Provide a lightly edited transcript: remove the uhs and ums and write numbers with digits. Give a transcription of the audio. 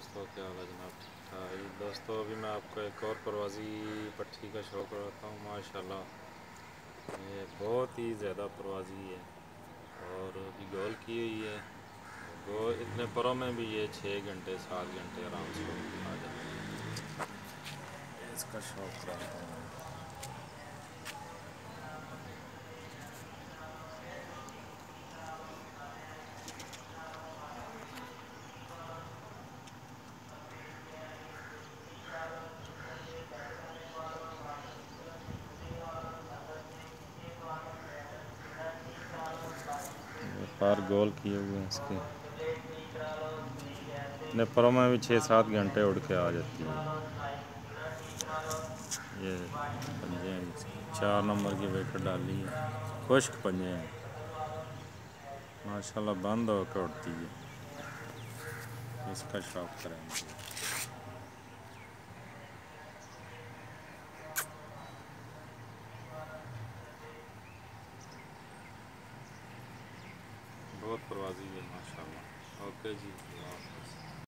दोस्तों, क्या हाल है जनाब? ठीक ठाक दोस्तों। अभी मैं आपको एक और प्रवासी पट्टी का शो कराता हूँ। माशाल्लाह ये बहुत ही ज़्यादा प्रवासी है और अभी गोल की हुई है। गोल इतने परों में भी ये 6 घंटे 7 घंटे आराम से आ जाती है। इसका शौक कराता हूँ। पार गोल किए हुए हैं इसके। इतने परों में भी 6 7 घंटे उड़ के आ जाती है। ये पंजे हैं इसके, 4 नंबर की विकेट डाली है। खुश्क पंजे हैं माशाल्लाह, बंद होकर उड़ती है। इसका शौक करेंगे। बहुत प्रवासी है माशाल्लाह। ओके जी, अल्लाह हाफ़िज़।